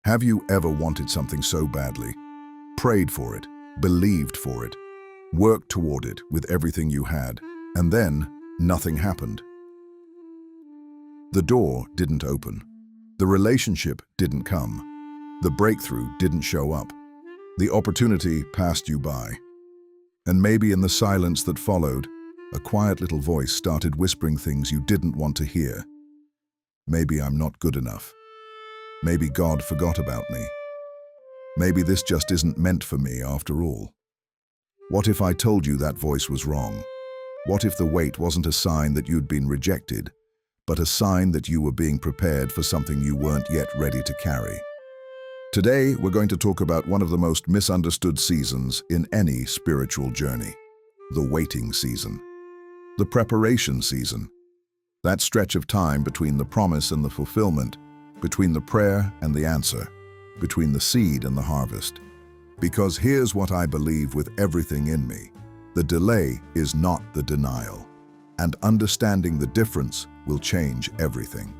Have you ever wanted something so badly, prayed for it, believed for it, worked toward it with everything you had, and then nothing happened? The door didn't open. The relationship didn't come. The breakthrough didn't show up. The opportunity passed you by. And maybe in the silence that followed, a quiet little voice started whispering things you didn't want to hear. Maybe I'm not good enough. Maybe God forgot about me. Maybe this just isn't meant for me after all. What if I told you that voice was wrong? What if the wait wasn't a sign that you'd been rejected, but a sign that you were being prepared for something you weren't yet ready to carry? Today, we're going to talk about one of the most misunderstood seasons in any spiritual journey, the waiting season, the preparation season, that stretch of time between the promise and the fulfillment, between the prayer and the answer, between the seed and the harvest. Because here's what I believe with everything in me: the delay is not the denial, and understanding the difference will change everything.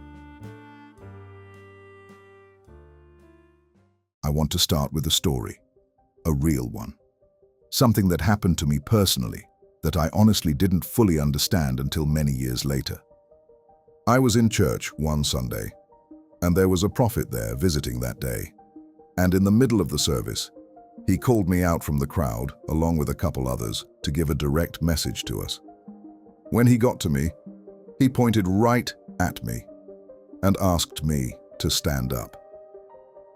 I want to start with a story, a real one. Something that happened to me personally that I honestly didn't fully understand until many years later. I was in church one Sunday, and there was a prophet there visiting that day. And in the middle of the service, he called me out from the crowd, along with a couple others, to give a direct message to us. When he got to me, he pointed right at me and asked me to stand up.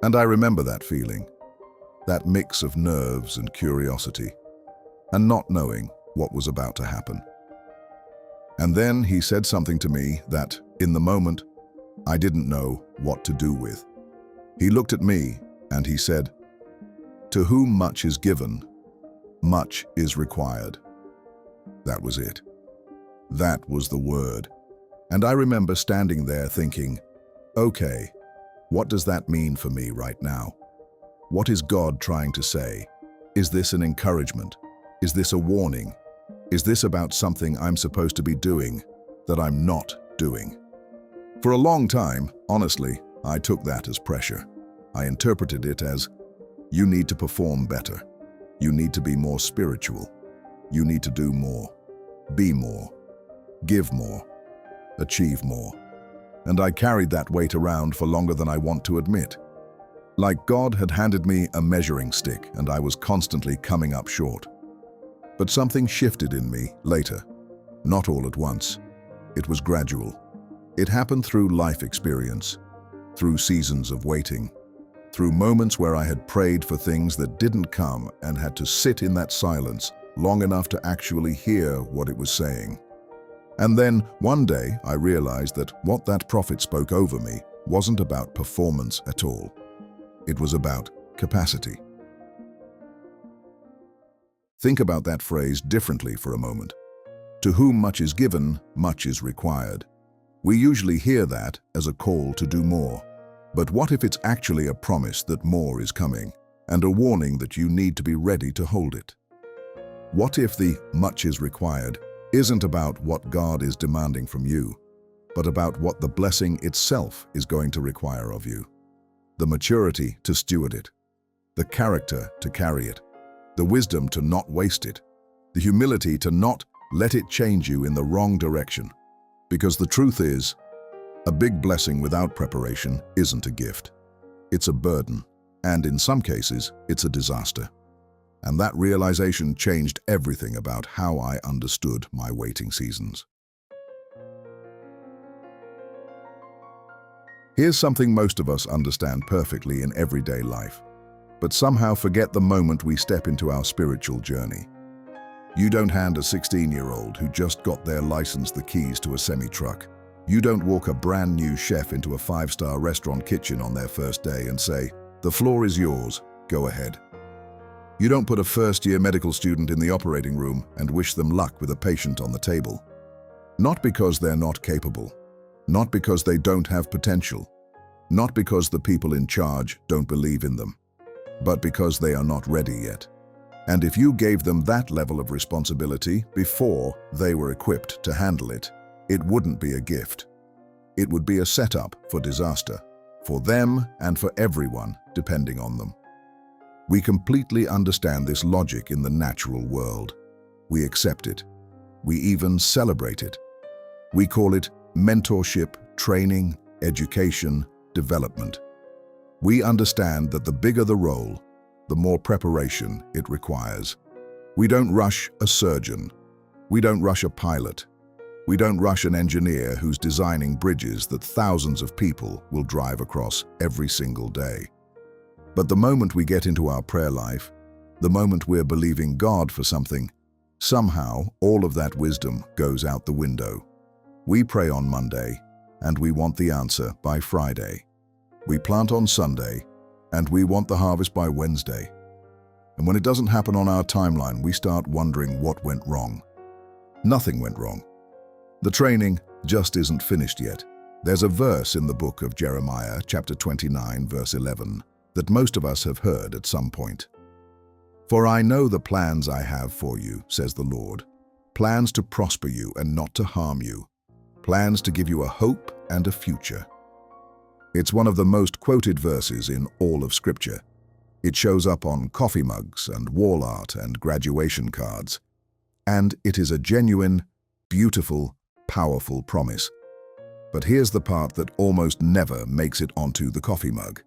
And I remember that feeling, that mix of nerves and curiosity, and not knowing what was about to happen. And then he said something to me that, in the moment, I didn't know what to do with. He looked at me and he said, "To whom much is given, much is required." That was it. That was the word. And I remember standing there thinking, okay, what does that mean for me right now? What is God trying to say? Is this an encouragement? Is this a warning? Is this about something I'm supposed to be doing that I'm not doing? For a long time, honestly, I took that as pressure. I interpreted it as, you need to perform better. You need to be more spiritual. You need to do more, be more, give more, achieve more. And I carried that weight around for longer than I want to admit. Like God had handed me a measuring stick and I was constantly coming up short. But something shifted in me later, not all at once. It was gradual. It happened through life experience, through seasons of waiting, through moments where I had prayed for things that didn't come and had to sit in that silence long enough to actually hear what it was saying. And then, one day, I realized that what that prophet spoke over me wasn't about performance at all. It was about capacity. Think about that phrase differently for a moment. To whom much is given, much is required. We usually hear that as a call to do more. But what if it's actually a promise that more is coming, and a warning that you need to be ready to hold it? What if the much is required isn't about what God is demanding from you, but about what the blessing itself is going to require of you? The maturity to steward it, the character to carry it, the wisdom to not waste it, the humility to not let it change you in the wrong direction. Because the truth is, a big blessing without preparation isn't a gift. It's a burden, and in some cases, it's a disaster. And that realization changed everything about how I understood my waiting seasons. Here's something most of us understand perfectly in everyday life, but somehow forget the moment we step into our spiritual journey. You don't hand a 16-year-old who just got their license the keys to a semi-truck. You don't walk a brand new chef into a 5-star restaurant kitchen on their first day and say, "The floor is yours, go ahead." You don't put a first-year medical student in the operating room and wish them luck with a patient on the table. Not because they're not capable, not because they don't have potential, not because the people in charge don't believe in them, but because they are not ready yet. And if you gave them that level of responsibility before they were equipped to handle it, it wouldn't be a gift. It would be a setup for disaster. for them and for everyone depending on them. We completely understand this logic in the natural world. We accept it. We even celebrate it. We call it mentorship, training, education, development. We understand that the bigger the role, the more preparation it requires. We don't rush a surgeon. We don't rush a pilot. We don't rush an engineer who's designing bridges that thousands of people will drive across every single day. But the moment we get into our prayer life, the moment we're believing God for something, somehow all of that wisdom goes out the window. We pray on Monday, and we want the answer by Friday. We plant on Sunday, and we want the harvest by Wednesday. And when it doesn't happen on our timeline, we start wondering what went wrong. Nothing went wrong. The training just isn't finished yet. There's a verse in the book of Jeremiah, chapter 29, verse 11, that most of us have heard at some point. "For I know the plans I have for you, says the Lord, plans to prosper you and not to harm you, plans to give you a hope and a future." It's one of the most quoted verses in all of Scripture. It shows up on coffee mugs and wall art and graduation cards. And it is a genuine, beautiful, powerful promise. But here's the part that almost never makes it onto the coffee mug.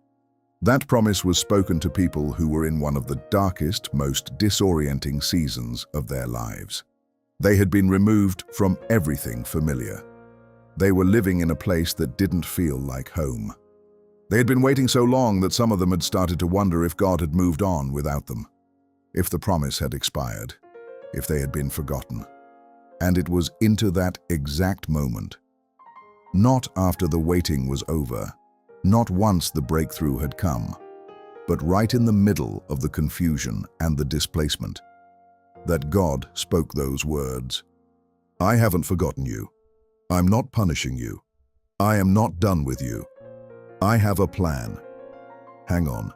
That promise was spoken to people who were in one of the darkest, most disorienting seasons of their lives. They had been removed from everything familiar. They were living in a place that didn't feel like home. They had been waiting so long that some of them had started to wonder if God had moved on without them, if the promise had expired, if they had been forgotten. And it was into that exact moment, not after the waiting was over, not once the breakthrough had come, but right in the middle of the confusion and the displacement, that God spoke those words. "I haven't forgotten you. I'm not punishing you. I am not done with you. I have a plan." Hang on.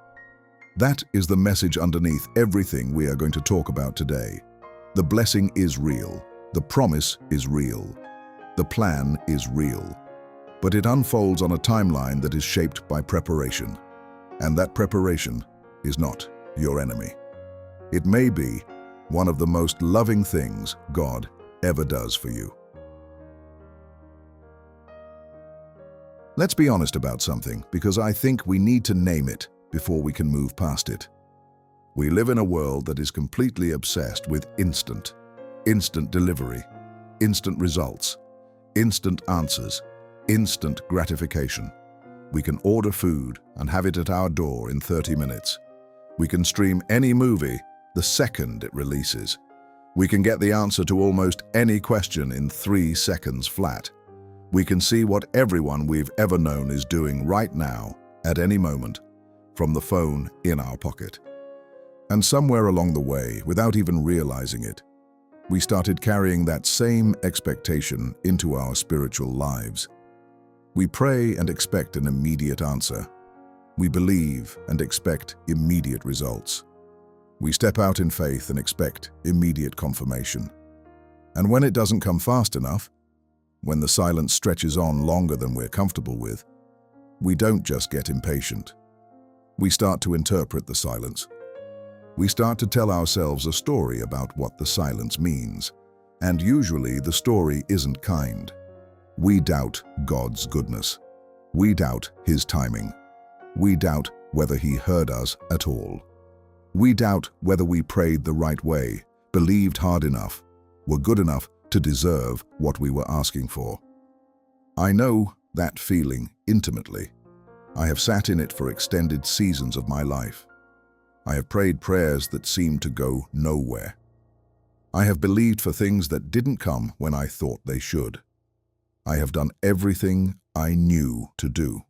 That is the message underneath everything we are going to talk about today. The blessing is real. The promise is real. The plan is real. But it unfolds on a timeline that is shaped by preparation. And that preparation is not your enemy. It may be one of the most loving things God ever does for you. Let's be honest about something, because I think we need to name it before we can move past it. We live in a world that is completely obsessed with instant delivery, instant results, instant answers, instant gratification. We can order food and have it at our door in 30 minutes. We can stream any movie the second it releases. We can get the answer to almost any question in 3 seconds flat. We can see what everyone we've ever known is doing right now, at any moment, from the phone in our pocket. And somewhere along the way, without even realizing it, we started carrying that same expectation into our spiritual lives. We pray and expect an immediate answer. We believe and expect immediate results. We step out in faith and expect immediate confirmation. And when it doesn't come fast enough, when the silence stretches on longer than we're comfortable with, we don't just get impatient. We start to interpret the silence. We start to tell ourselves a story about what the silence means. And usually the story isn't kind. We doubt God's goodness. We doubt His timing. We doubt whether He heard us at all. We doubt whether we prayed the right way, believed hard enough, were good enough to deserve what we were asking for. I know that feeling intimately. I have sat in it for extended seasons of my life. I have prayed prayers that seemed to go nowhere. I have believed for things that didn't come when I thought they should. I have done everything I knew to do.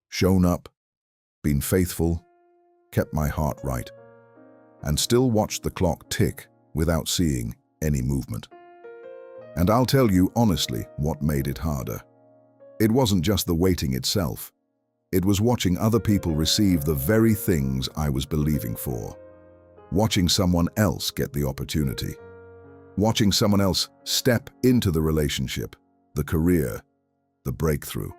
Shown up, been faithful, kept my heart right, and still watched the clock tick without seeing any movement. And I'll tell you honestly what made it harder. It wasn't just the waiting itself. It was watching other people receive the very things I was believing for. Watching someone else get the opportunity. Watching someone else step into the relationship, the career, the breakthrough.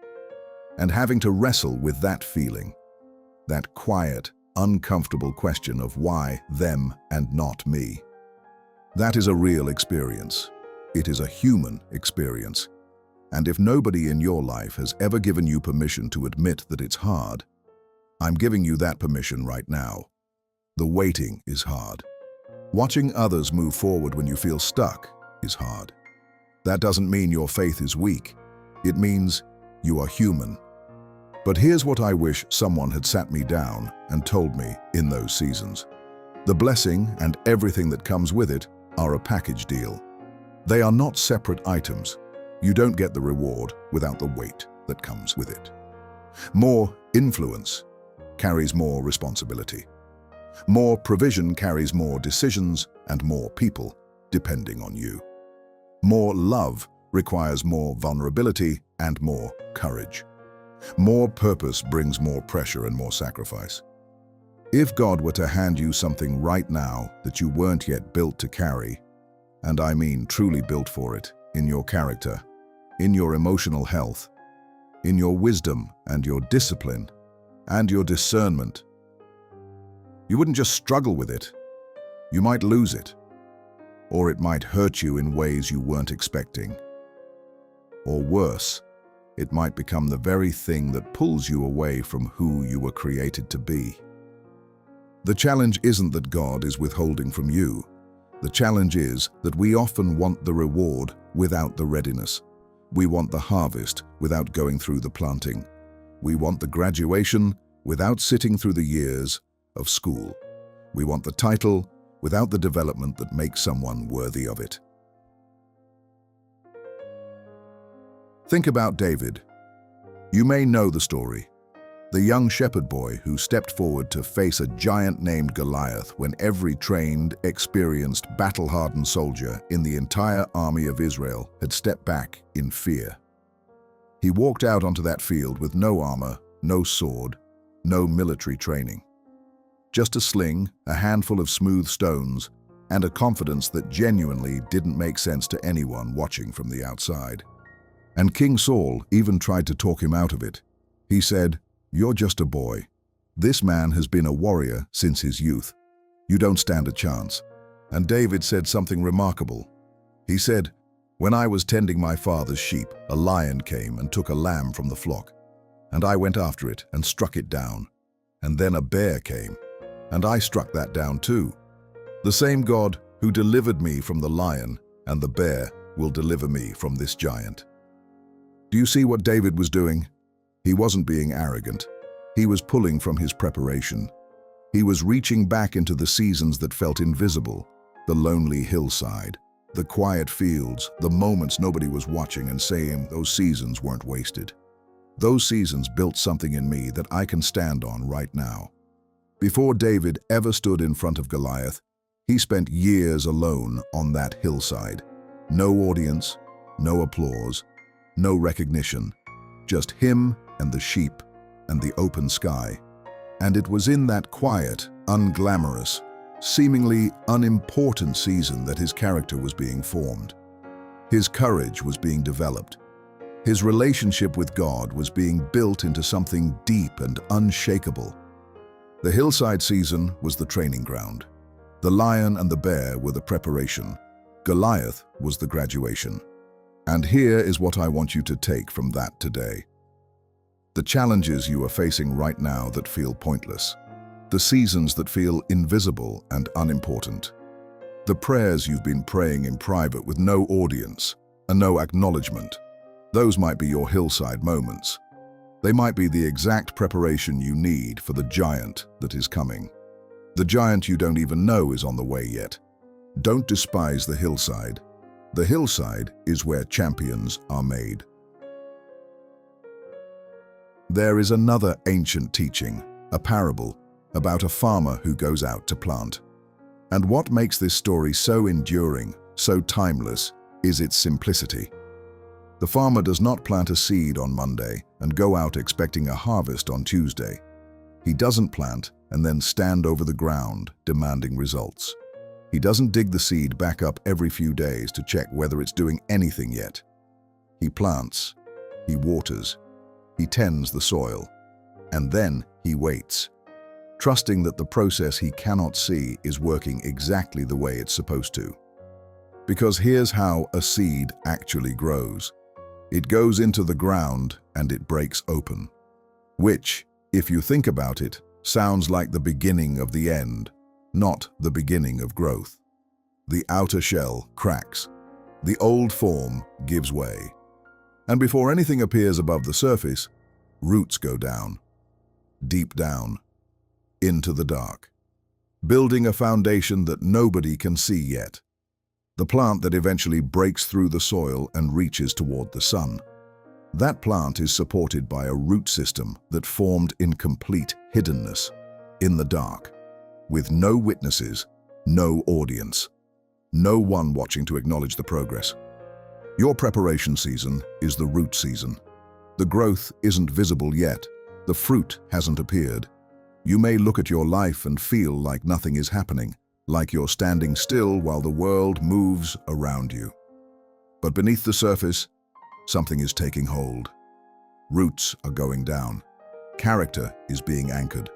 and having to wrestle with that feeling, that quiet, uncomfortable question of why them and not me. That is a real experience. It is a human experience. And if nobody in your life has ever given you permission to admit that it's hard, I'm giving you that permission right now. The waiting is hard. Watching others move forward when you feel stuck is hard. That doesn't mean your faith is weak. It means you are human. But here's what I wish someone had sat me down and told me in those seasons. The blessing and everything that comes with it are a package deal. They are not separate items. You don't get the reward without the weight that comes with it. More influence carries more responsibility. More provision carries more decisions and more people depending on you. More love requires more vulnerability and more courage. More purpose brings more pressure and more sacrifice. If God were to hand you something right now that you weren't yet built to carry, and I mean truly built for it, in your character, in your emotional health, in your wisdom and your discipline, and your discernment, you wouldn't just struggle with it, you might lose it. Or it might hurt you in ways you weren't expecting. Or worse, it might become the very thing that pulls you away from who you were created to be. The challenge isn't that God is withholding from you. The challenge is that we often want the reward without the readiness. We want the harvest without going through the planting. We want the graduation without sitting through the years of school. We want the title without the development that makes someone worthy of it. Think about David. You may know the story. The young shepherd boy who stepped forward to face a giant named Goliath when every trained, experienced, battle-hardened soldier in the entire army of Israel had stepped back in fear. He walked out onto that field with no armor, no sword, no military training. Just a sling, a handful of smooth stones, and a confidence that genuinely didn't make sense to anyone watching from the outside. And King Saul even tried to talk him out of it. He said, "You're just a boy. This man has been a warrior since his youth. You don't stand a chance." And David said something remarkable. He said, "When I was tending my father's sheep, a lion came and took a lamb from the flock. And I went after it and struck it down. And then a bear came, and I struck that down too. The same God who delivered me from the lion and the bear will deliver me from this giant." Do you see what David was doing? He wasn't being arrogant. He was pulling from his preparation. He was reaching back into the seasons that felt invisible, the lonely hillside, the quiet fields, the moments nobody was watching, and saying those seasons weren't wasted. Those seasons built something in me that I can stand on right now. Before David ever stood in front of Goliath, he spent years alone on that hillside. No audience, no applause, no recognition, just him and the sheep and the open sky. And it was in that quiet, unglamorous, seemingly unimportant season that his character was being formed. His courage was being developed. His relationship with God was being built into something deep and unshakable. The hillside season was the training ground. The lion and the bear were the preparation. Goliath was the graduation. And here is what I want you to take from that today. The challenges you are facing right now that feel pointless. The seasons that feel invisible and unimportant. The prayers you've been praying in private with no audience and no acknowledgement. Those might be your hillside moments. They might be the exact preparation you need for the giant that is coming. The giant you don't even know is on the way yet. Don't despise the hillside. The hillside is where champions are made. There is another ancient teaching, a parable, about a farmer who goes out to plant. And what makes this story so enduring, so timeless, is its simplicity. The farmer does not plant a seed on Monday and go out expecting a harvest on Tuesday. He doesn't plant and then stand over the ground demanding results. He doesn't dig the seed back up every few days to check whether it's doing anything yet. He plants, he waters, he tends the soil, and then he waits, trusting that the process he cannot see is working exactly the way it's supposed to. Because here's how a seed actually grows. It goes into the ground and it breaks open, which, if you think about it, sounds like the beginning of the end, not the beginning of growth. The outer shell cracks, the old form gives way, and before anything appears above the surface, roots go down, deep down, into the dark, building a foundation that nobody can see yet. The plant that eventually breaks through the soil and reaches toward the sun. That plant is supported by a root system that formed in complete hiddenness, in the dark, with no witnesses, no audience, no one watching to acknowledge the progress. Your preparation season is the root season. The growth isn't visible yet. The fruit hasn't appeared. You may look at your life and feel like nothing is happening, like you're standing still while the world moves around you. But beneath the surface, something is taking hold. Roots are going down. Character is being anchored.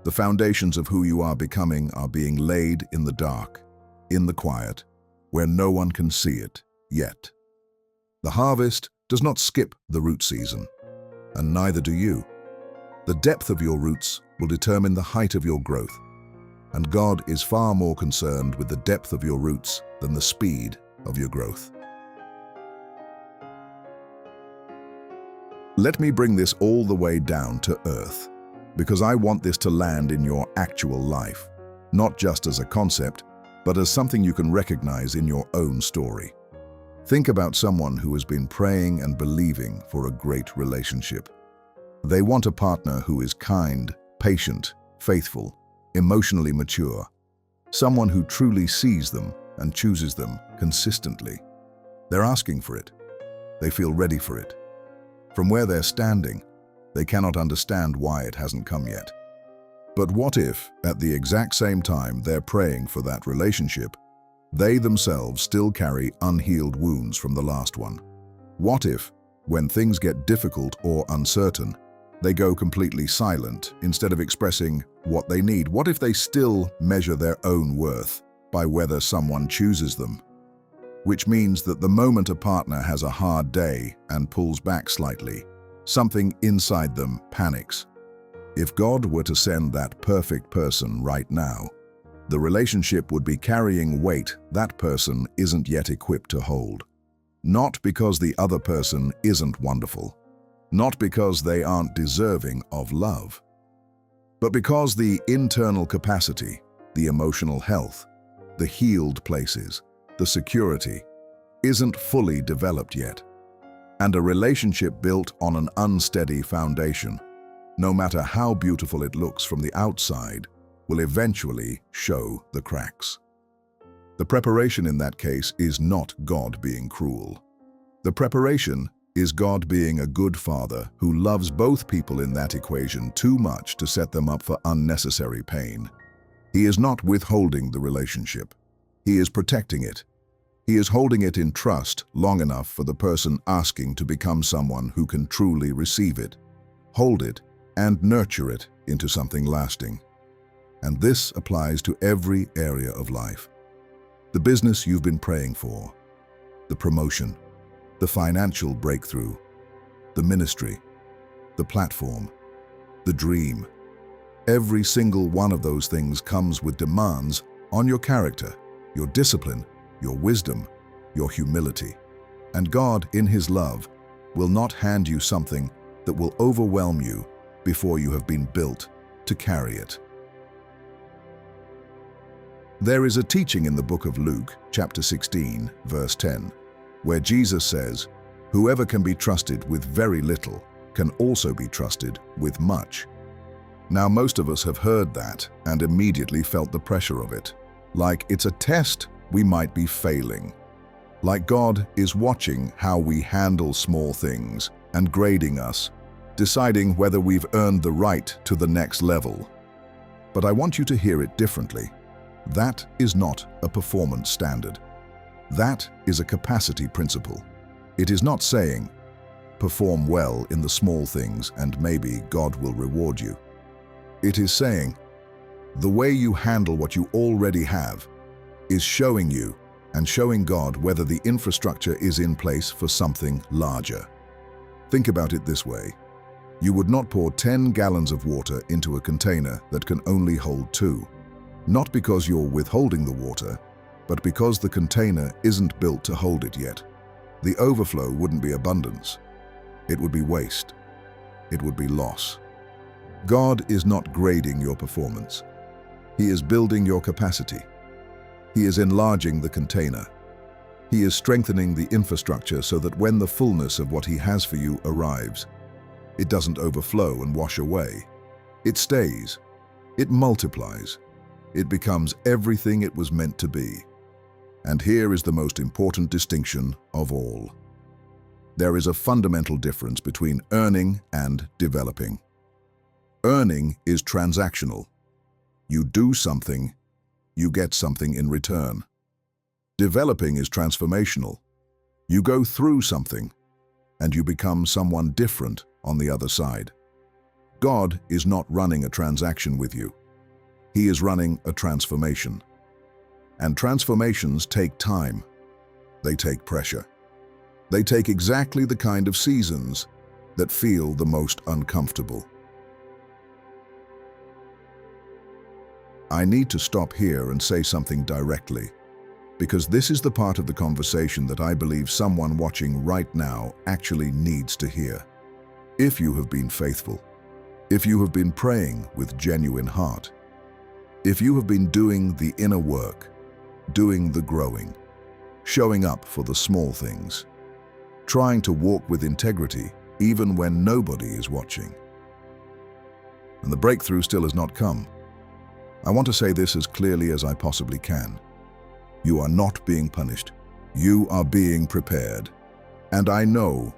The foundations of who you are becoming are being laid in the dark, in the quiet, where no one can see it yet. The harvest does not skip the root season, and neither do you. The depth of your roots will determine the height of your growth, and God is far more concerned with the depth of your roots than the speed of your growth. Let me bring this all the way down to earth, because I want this to land in your actual life, not just as a concept, but as something you can recognize in your own story. Think about someone who has been praying and believing for a great relationship. They want a partner who is kind, patient, faithful, emotionally mature, someone who truly sees them and chooses them consistently. They're asking for it. They feel ready for it. From where they're standing, they cannot understand why it hasn't come yet. But what if, at the exact same time they're praying for that relationship, they themselves still carry unhealed wounds from the last one? What if, when things get difficult or uncertain, they go completely silent instead of expressing what they need? What if they still measure their own worth by whether someone chooses them? Which means that the moment a partner has a hard day and pulls back slightly, something inside them panics. If God were to send that perfect person right now, the relationship would be carrying weight that person isn't yet equipped to hold. Not because the other person isn't wonderful, not because they aren't deserving of love, but because the internal capacity, the emotional health, the healed places, the security, isn't fully developed yet. And a relationship built on an unsteady foundation, no matter how beautiful it looks from the outside, will eventually show the cracks. The preparation in that case is not God being cruel. The preparation is God being a good father who loves both people in that equation too much to set them up for unnecessary pain. He is not withholding the relationship. He is protecting it. He is holding it in trust long enough for the person asking to become someone who can truly receive it, hold it, and nurture it into something lasting. And this applies to every area of life. The business you've been praying for, the promotion, the financial breakthrough, the ministry, the platform, the dream. Every single one of those things comes with demands on your character, your discipline, your wisdom, your humility. And God, in His love, will not hand you something that will overwhelm you before you have been built to carry it. There is a teaching in the book of Luke, chapter 16, verse 10, where Jesus says, "Whoever can be trusted with very little can also be trusted with much." Now, most of us have heard that and immediately felt the pressure of it, like it's a test we might be failing, like God is watching how we handle small things and grading us, deciding whether we've earned the right to the next level. But I want you to hear it differently. That is not a performance standard. That is a capacity principle. It is not saying, perform well in the small things and maybe God will reward you. It is saying, the way you handle what you already have is showing you and showing God whether the infrastructure is in place for something larger. Think about it this way. You would not pour 10 gallons of water into a container that can only hold 2. Not because you're withholding the water, but because the container isn't built to hold it yet. The overflow wouldn't be abundance. It would be waste. It would be loss. God is not grading your performance. He is building your capacity. He is enlarging the container. He is strengthening the infrastructure so that when the fullness of what He has for you arrives, it doesn't overflow and wash away. It stays. It multiplies. It becomes everything it was meant to be. And here is the most important distinction of all. There is a fundamental difference between earning and developing. Earning is transactional. You do something, you get something in return. Developing is transformational. You go through something, and you become someone different on the other side. God is not running a transaction with you. He is running a transformation. And transformations take time. They take pressure. They take exactly the kind of seasons that feel the most uncomfortable. I need to stop here and say something directly, because this is the part of the conversation that I believe someone watching right now actually needs to hear. If you have been faithful, if you have been praying with genuine heart, if you have been doing the inner work, doing the growing, showing up for the small things, trying to walk with integrity even when nobody is watching, and the breakthrough still has not come, I want to say this as clearly as I possibly can. You are not being punished. You are being prepared. And I know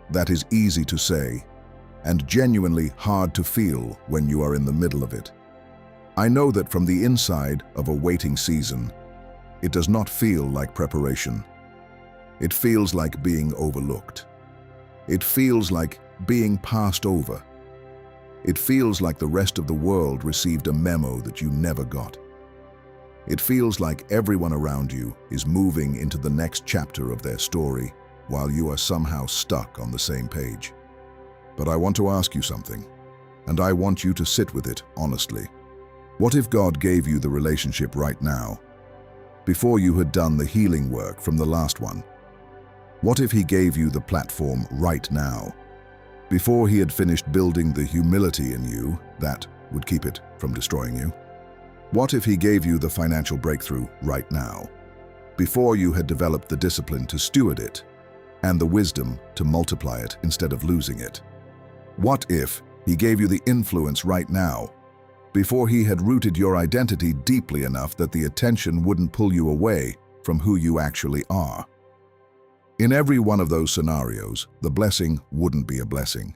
that is easy to say and genuinely hard to feel when you are in the middle of it. I know that from the inside of a waiting season, it does not feel like preparation. It feels like being overlooked. It feels like being passed over. It feels like the rest of the world received a memo that you never got. It feels like everyone around you is moving into the next chapter of their story while you are somehow stuck on the same page. But I want to ask you something, and I want you to sit with it honestly. What if God gave you the relationship right now, before you had done the healing work from the last one? What if He gave you the platform right now, before He had finished building the humility in you that would keep it from destroying you? What if He gave you the financial breakthrough right now, before you had developed the discipline to steward it and the wisdom to multiply it instead of losing it? What if He gave you the influence right now, before He had rooted your identity deeply enough that the attention wouldn't pull you away from who you actually are? In every one of those scenarios, the blessing wouldn't be a blessing.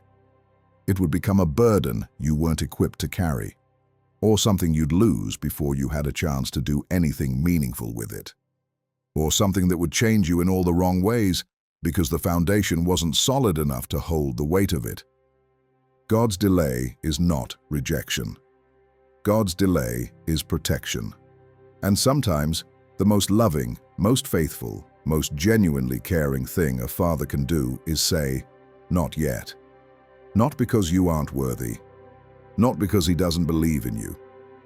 It would become a burden you weren't equipped to carry, or something you'd lose before you had a chance to do anything meaningful with it, or something that would change you in all the wrong ways because the foundation wasn't solid enough to hold the weight of it. God's delay is not rejection. God's delay is protection. And sometimes the most loving, most faithful, most genuinely caring thing a father can do is say, "Not yet." Not because you aren't worthy, not because He doesn't believe in you,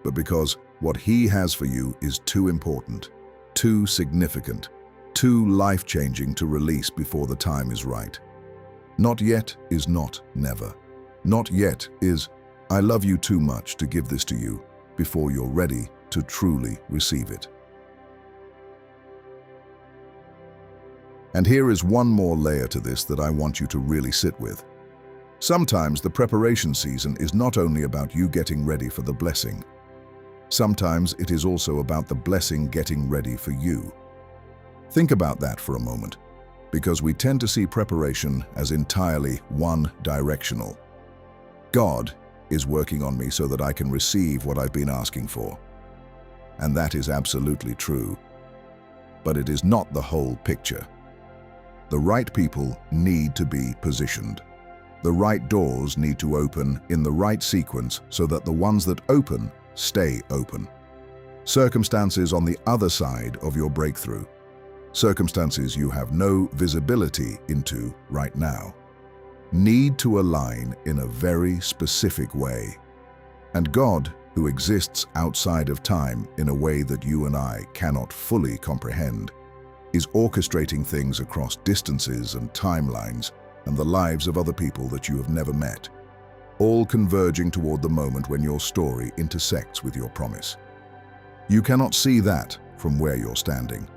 but because what He has for you is too important, too significant, too life-changing to release before the time is right. Not yet is not never. Not yet is, "I love you too much to give this to you," before you're ready to truly receive it. And here is one more layer to this that I want you to really sit with. Sometimes the preparation season is not only about you getting ready for the blessing. Sometimes it is also about the blessing getting ready for you. Think about that for a moment, because we tend to see preparation as entirely one-directional. God is working on me so that I can receive what I've been asking for. And that is absolutely true. But it is not the whole picture. The right people need to be positioned. The right doors need to open in the right sequence so that the ones that open stay open. Circumstances on the other side of your breakthrough. Circumstances you have no visibility into right now need to align in a very specific way. And God, who exists outside of time in a way that you and I cannot fully comprehend, is orchestrating things across distances and timelines and the lives of other people that you have never met, all converging toward the moment when your story intersects with your promise. You cannot see that from where you're standing.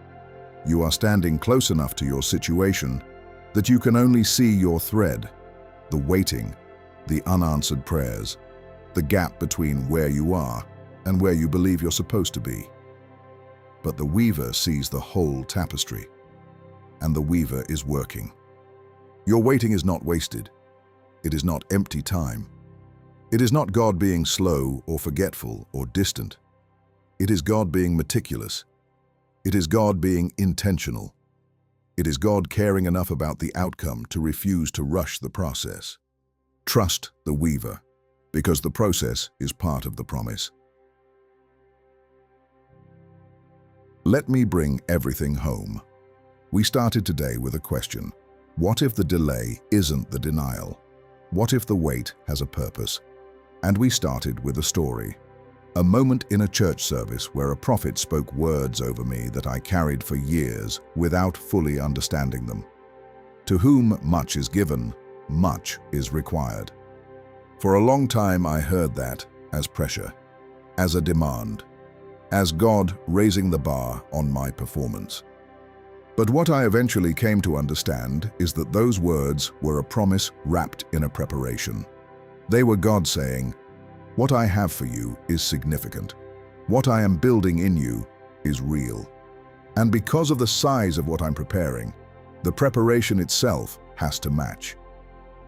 You are standing close enough to your situation that you can only see your thread, the waiting, the unanswered prayers, the gap between where you are and where you believe you're supposed to be. But the weaver sees the whole tapestry, and the weaver is working. Your waiting is not wasted. It is not empty time. It is not God being slow or forgetful or distant. It is God being meticulous. It is God being intentional. It is God caring enough about the outcome to refuse to rush the process. Trust the weaver, because the process is part of the promise. Let me bring everything home. We started today with a question. What if the delay isn't the denial? What if the wait has a purpose? And we started with a story. A moment in a church service where a prophet spoke words over me that I carried for years without fully understanding them. To whom much is given, much is required. For a long time I heard that as pressure, as a demand, as God raising the bar on my performance. But what I eventually came to understand is that those words were a promise wrapped in a preparation. They were God saying, "What I have for you is significant. What I am building in you is real." And because of the size of what I'm preparing, the preparation itself has to match.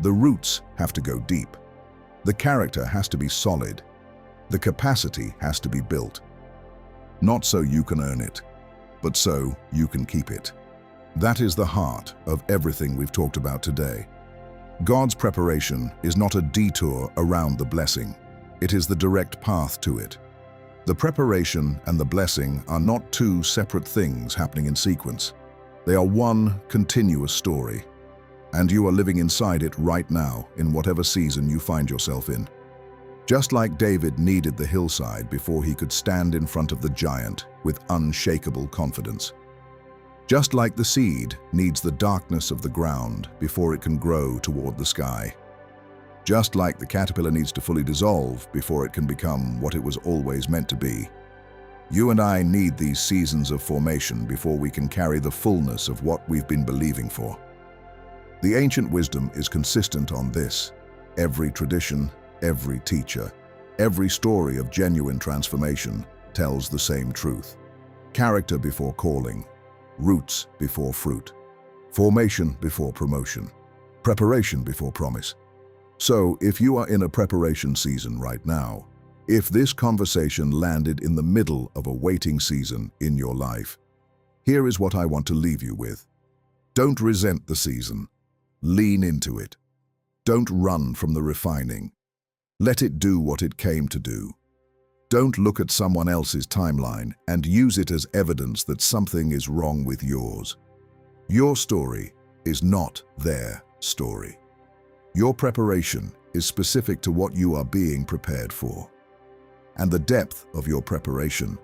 The roots have to go deep. The character has to be solid. The capacity has to be built. Not so you can earn it, but so you can keep it. That is the heart of everything we've talked about today. God's preparation is not a detour around the blessing. It is the direct path to it. The preparation and the blessing are not two separate things happening in sequence. They are one continuous story, and you are living inside it right now in whatever season you find yourself in. Just like David needed the hillside before he could stand in front of the giant with unshakable confidence. Just like the seed needs the darkness of the ground before it can grow toward the sky. Just like the caterpillar needs to fully dissolve before it can become what it was always meant to be. You and I need these seasons of formation before we can carry the fullness of what we've been believing for. The ancient wisdom is consistent on this. Every tradition, every teacher, every story of genuine transformation tells the same truth. Character before calling, roots before fruit, formation before promotion, preparation before promise. So, if you are in a preparation season right now, if this conversation landed in the middle of a waiting season in your life, here is what I want to leave you with. Don't resent the season. Lean into it. Don't run from the refining. Let it do what it came to do. Don't look at someone else's timeline and use it as evidence that something is wrong with yours. Your story is not their story. Your preparation is specific to what you are being prepared for. And the depth of your preparation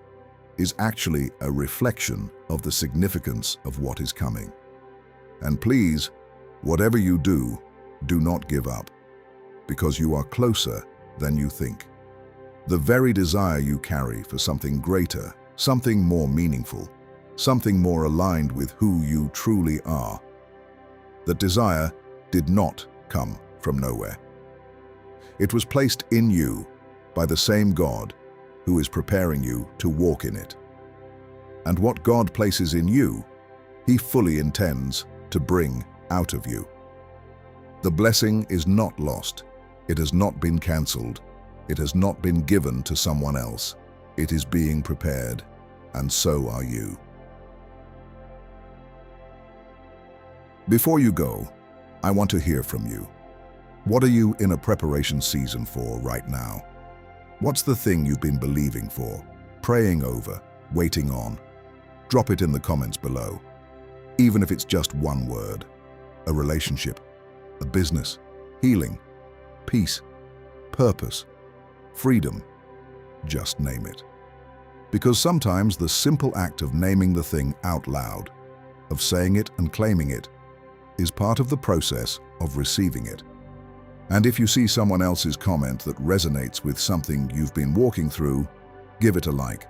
is actually a reflection of the significance of what is coming. And please, whatever you do, do not give up, because you are closer than you think. The very desire you carry for something greater, something more meaningful, something more aligned with who you truly are. That desire did not come from nowhere. It was placed in you by the same God who is preparing you to walk in it. And what God places in you, He fully intends to bring out of you. The blessing is not lost. It has not been cancelled. It has not been given to someone else. It is being prepared, and so are you. Before you go, I want to hear from you. What are you in a preparation season for right now? What's the thing you've been believing for, praying over, waiting on? Drop it in the comments below. Even if it's just one word: a relationship, a business, healing, peace, purpose, freedom. Just name it. Because sometimes the simple act of naming the thing out loud, of saying it and claiming it, is part of the process of receiving it. And if you see someone else's comment that resonates with something you've been walking through, give it a like.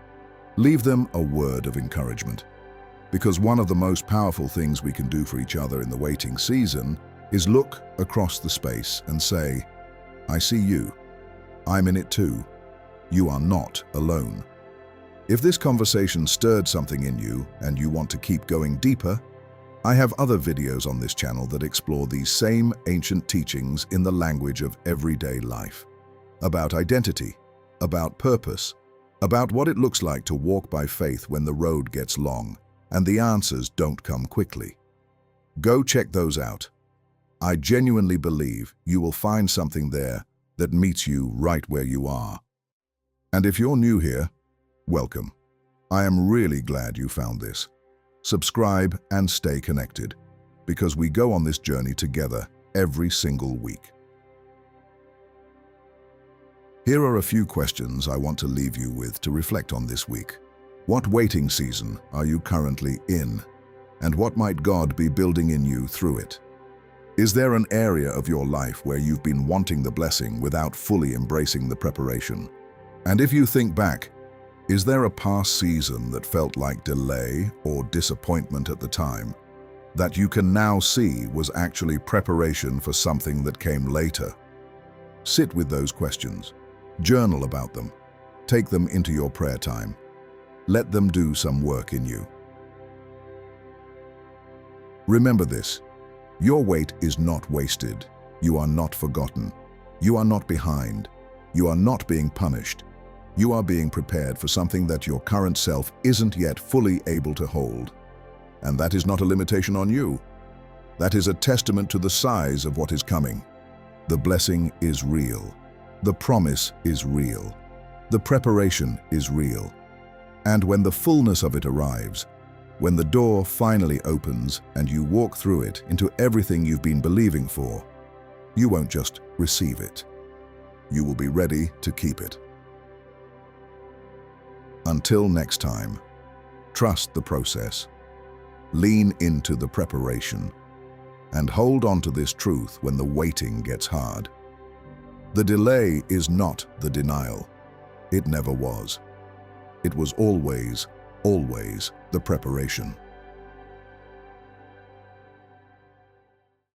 Leave them a word of encouragement. Because one of the most powerful things we can do for each other in the waiting season is look across the space and say, "I see you. I'm in it too. You are not alone." If this conversation stirred something in you and you want to keep going deeper, I have other videos on this channel that explore these same ancient teachings in the language of everyday life. About identity, about purpose, about what it looks like to walk by faith when the road gets long and the answers don't come quickly. Go check those out. I genuinely believe you will find something there that meets you right where you are. And if you're new here, welcome. I am really glad you found this. Subscribe and stay connected, because we go on this journey together every single week. Here are a few questions I want to leave you with to reflect on this week. What waiting season are you currently in? And what might God be building in you through it? Is there an area of your life where you've been wanting the blessing without fully embracing the preparation? And if you think back, is there a past season that felt like delay or disappointment at the time that you can now see was actually preparation for something that came later? Sit with those questions. Journal about them. Take them into your prayer time. Let them do some work in you. Remember this: your wait is not wasted. You are not forgotten. You are not behind. You are not being punished. You are being prepared for something that your current self isn't yet fully able to hold. And that is not a limitation on you. That is a testament to the size of what is coming. The blessing is real. The promise is real. The preparation is real. And when the fullness of it arrives, when the door finally opens and you walk through it into everything you've been believing for, you won't just receive it. You will be ready to keep it. Until next time, trust the process, lean into the preparation, and hold on to this truth when the waiting gets hard. The delay is not the denial. It never was. It was always, always the preparation.